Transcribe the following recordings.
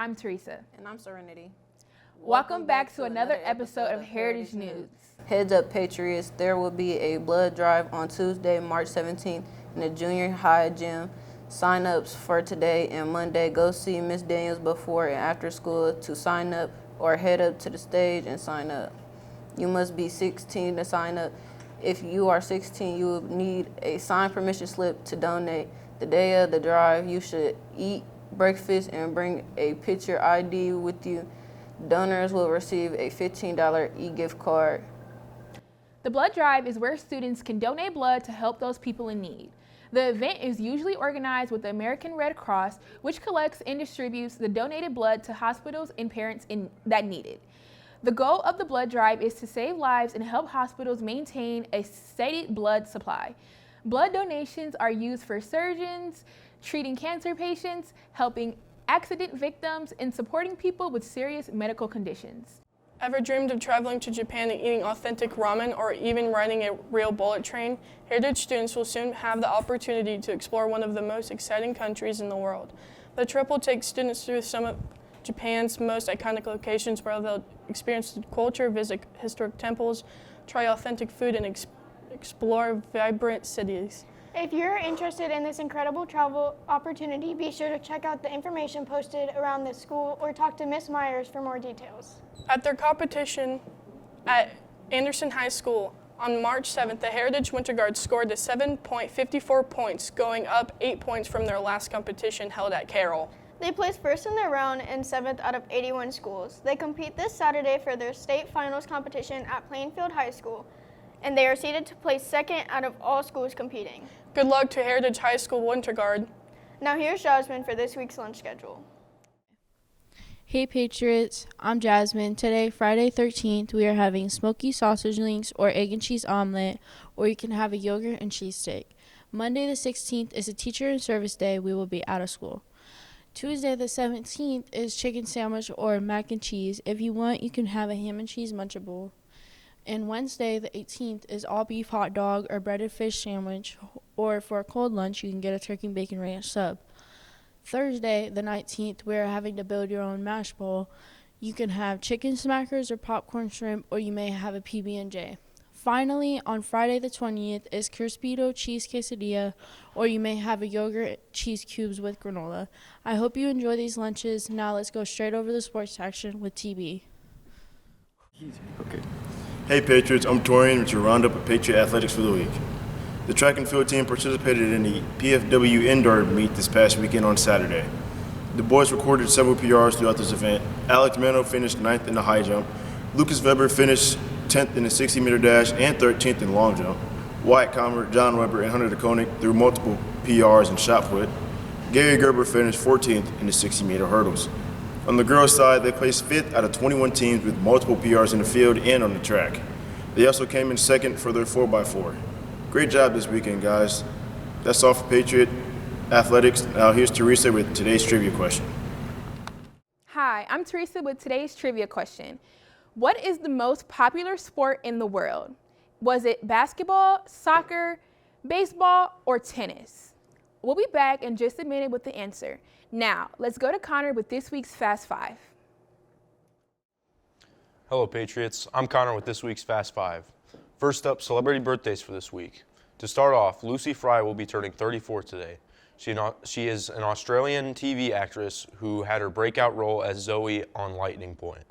I'm Teresa. And I'm Serenity. Welcome back to another episode of Heritage News. Heads up, Patriots. There will be a blood drive on Tuesday, March 17th in the junior high gym. Sign-ups for today and Monday. Go see Miss Daniels before and after school to sign up, or head up to the stage and sign up. You must be 16 to sign up. If you are 16, you will need a signed permission slip to donate. The day of the drive, you should eat breakfast and bring a picture ID with you. Donors will receive a $15 e-gift card. The blood drive is where students can donate blood to help those people in need. The event is usually organized with the American Red Cross, which collects and distributes the donated blood to hospitals and parents that need it. The goal of the blood drive is to save lives and help hospitals maintain a steady blood supply. Blood donations are used for surgeons, treating cancer patients, helping accident victims, and supporting people with serious medical conditions. Ever dreamed of traveling to Japan and eating authentic ramen, or even riding a real bullet train? Heritage students will soon have the opportunity to explore one of the most exciting countries in the world. The trip will take students through some of Japan's most iconic locations, where they'll experience the culture, visit historic temples, try authentic food, and explore vibrant cities. If you're interested in this incredible travel opportunity, be sure to check out the information posted around the school or talk to Ms. Myers for more details. At their competition at Anderson High School on March 7th, the Heritage Winter Guards scored the 7.54 points, going up 8 points from their last competition held at Carroll. They placed first in their round and 7th out of 81 schools. They compete this Saturday for their state finals competition at Plainfield High School, and they are seeded to place second out of all schools competing. Good luck to Heritage High School Winter Guard. Now here's Jasmine for this week's lunch schedule. Hey Patriots, I'm Jasmine. Today, Friday 13th, we are having smoky sausage links or egg and cheese omelet, or you can have a yogurt and cheese steak. Monday the 16th is a teacher and service day. We will be out of school. Tuesday the 17th is chicken sandwich or mac and cheese. If you want, you can have a ham and cheese Munchable. And Wednesday the 18th is all beef hot dog or breaded fish sandwich, or for a cold lunch, you can get a turkey bacon ranch sub. Thursday, the 19th, we're having to build your own mash bowl. You can have chicken smackers or popcorn shrimp, or you may have a PB&J. Finally, on Friday the 20th is Crispito cheese quesadilla, or you may have a yogurt cheese cubes with granola. I hope you enjoy these lunches. Now let's go straight over the sports section with TB. Okay. Hey Patriots, I'm Torian with your roundup of Patriot athletics for the week. The track and field team participated in the PFW indoor meet this past weekend on Saturday. The boys recorded several PRs throughout this event. Alex Mano finished 9th in the high jump. Lucas Weber finished 10th in the 60-meter dash and 13th in long jump. Wyatt Comer, John Weber, and Hunter DeKoning threw multiple PRs in shot put. Gary Gerber finished 14th in the 60-meter hurdles. On the girls' side, they placed 5th out of 21 teams with multiple PRs in the field and on the track. They also came in second for their 4x4. Great job this weekend, guys. That's all for Patriot Athletics. Now here's Teresa with today's trivia question. Hi, I'm Teresa with today's trivia question. What is the most popular sport in the world? Was it basketball, soccer, baseball, or tennis? We'll be back in just a minute with the answer. Now, let's go to Connor with this week's Fast Five. Hello, Patriots. I'm Connor with this week's Fast Five. First up, celebrity birthdays for this week. To start off, Lucy Fry will be turning 34 today. She is an Australian TV actress who had her breakout role as Zoe on Lightning Point.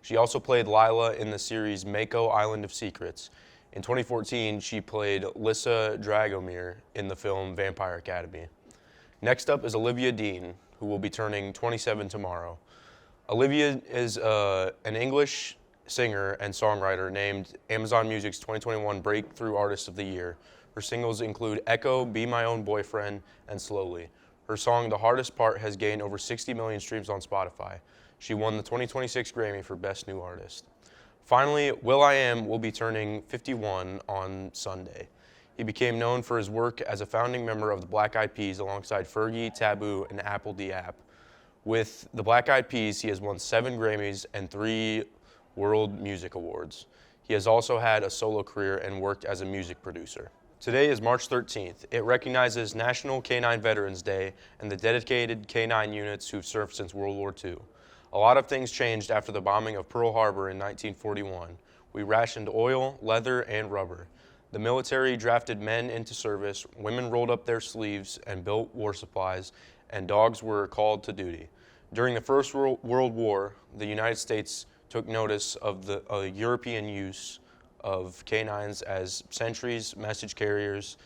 She also played Lila in the series Mako Island of Secrets. In 2014, she played Lissa Dragomir in the film Vampire Academy. Next up is Olivia Dean, who will be turning 27 tomorrow. Olivia is an English singer and songwriter named Amazon Music's 2021 Breakthrough Artist of the Year. Her singles include Echo, Be My Own Boyfriend, and Slowly. Her song The Hardest Part has gained over 60 million streams on Spotify. She won the 2026 Grammy for Best New Artist. Finally, will.i.am will be turning 51 on Sunday. He became known for his work as a founding member of the Black Eyed Peas alongside Fergie, Taboo, and Apple D. App. With the Black Eyed Peas, he has won 7 Grammys and 3 World Music Awards. He has also had a solo career and worked as a music producer. Today is March 13th. It recognizes National Canine Veterans Day and the dedicated canine units who've served since World War II. A lot of things changed after the bombing of Pearl Harbor in 1941. We rationed oil, leather, and rubber. The military drafted men into service, women rolled up their sleeves and built war supplies, and dogs were called to duty. During the First World War, the United States took notice of the European use of canines as sentries, message carriers,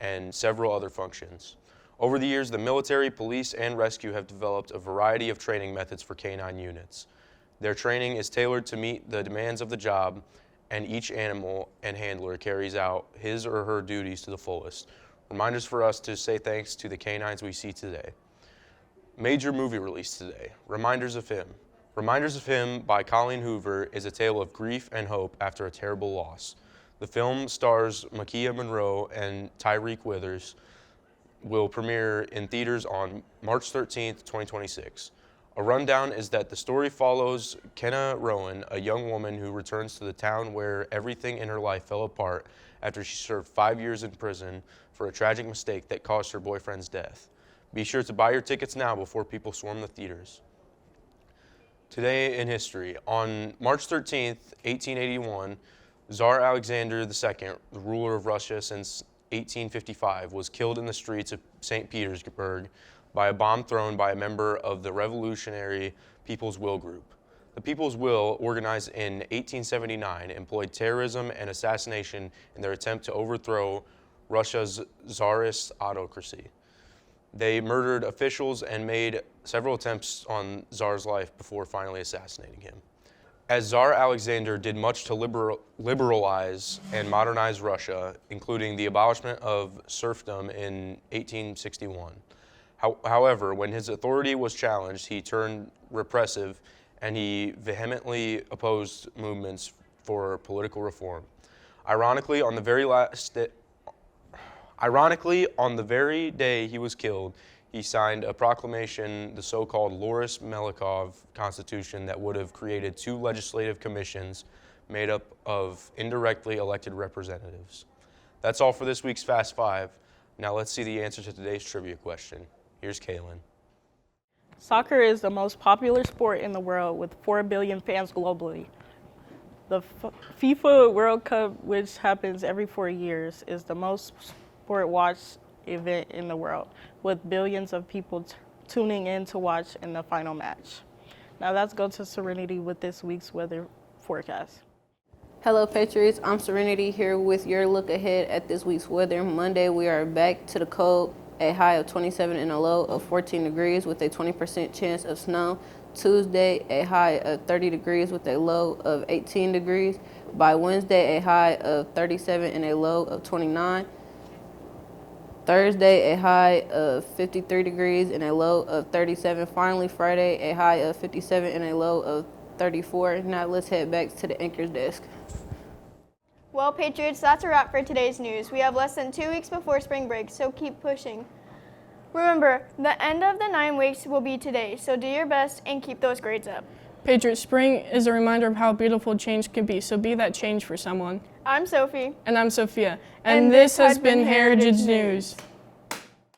and several other functions. Over the years, the military, police, and rescue have developed a variety of training methods for canine units. Their training is tailored to meet the demands of the job, and each animal and handler carries out his or her duties to the fullest. Reminders for us to say thanks to the canines we see today. Major movie release today, Reminders of Him. Reminders of Him by Colleen Hoover is a tale of grief and hope after a terrible loss. The film stars Makia Monroe and Tyreek Withers, will premiere in theaters on March 13th, 2026. A rundown is that the story follows Kenna Rowan, a young woman who returns to the town where everything in her life fell apart after she served 5 years in prison for a tragic mistake that caused her boyfriend's death. Be sure to buy your tickets now before people swarm the theaters. Today in history, on March 13th, 1881, Tsar Alexander II, the ruler of Russia since 1855, was killed in the streets of St. Petersburg by a bomb thrown by a member of the Revolutionary People's Will Group. The People's Will, organized in 1879, employed terrorism and assassination in their attempt to overthrow Russia's Tsarist autocracy. They murdered officials and made several attempts on Tsar's life before finally assassinating him. As Tsar Alexander did much to liberalize and modernize Russia, including the abolishment of serfdom in 1861. However, when his authority was challenged, he turned repressive and he vehemently opposed movements for political reform. Ironically, on the very day he was killed, he signed a proclamation, the so-called Loris-Melikov Constitution, that would have created 2 legislative commissions made up of indirectly elected representatives. That's all for this week's Fast Five. Now let's see the answer to today's trivia question. Here's Kaylin. Soccer is the most popular sport in the world with 4 billion fans globally. The FIFA World Cup, which happens every 4 years, is the most sport-watched event in the world, with billions of people tuning in to watch in the final match. Now let's go to Serenity with this week's weather forecast. Hello Patriots, I'm Serenity here with your look ahead at this week's weather. Monday we are back to the cold, a high of 27 and a low of 14 degrees with a 20% chance of snow. Tuesday, a high of 30 degrees with a low of 18 degrees. By Wednesday, a high of 37 and a low of 29. Thursday, a high of 53 degrees and a low of 37. Finally, Friday, a high of 57 and a low of 34. Now let's head back to the anchor's desk. Well, Patriots, that's a wrap for today's news. We have less than 2 weeks before spring break, so keep pushing. Remember, the end of the 9 weeks will be today, so do your best and keep those grades up. Patriots, spring is a reminder of how beautiful change can be, so be that change for someone. I'm Sophie. And I'm Sophia. And this has been Heritage News.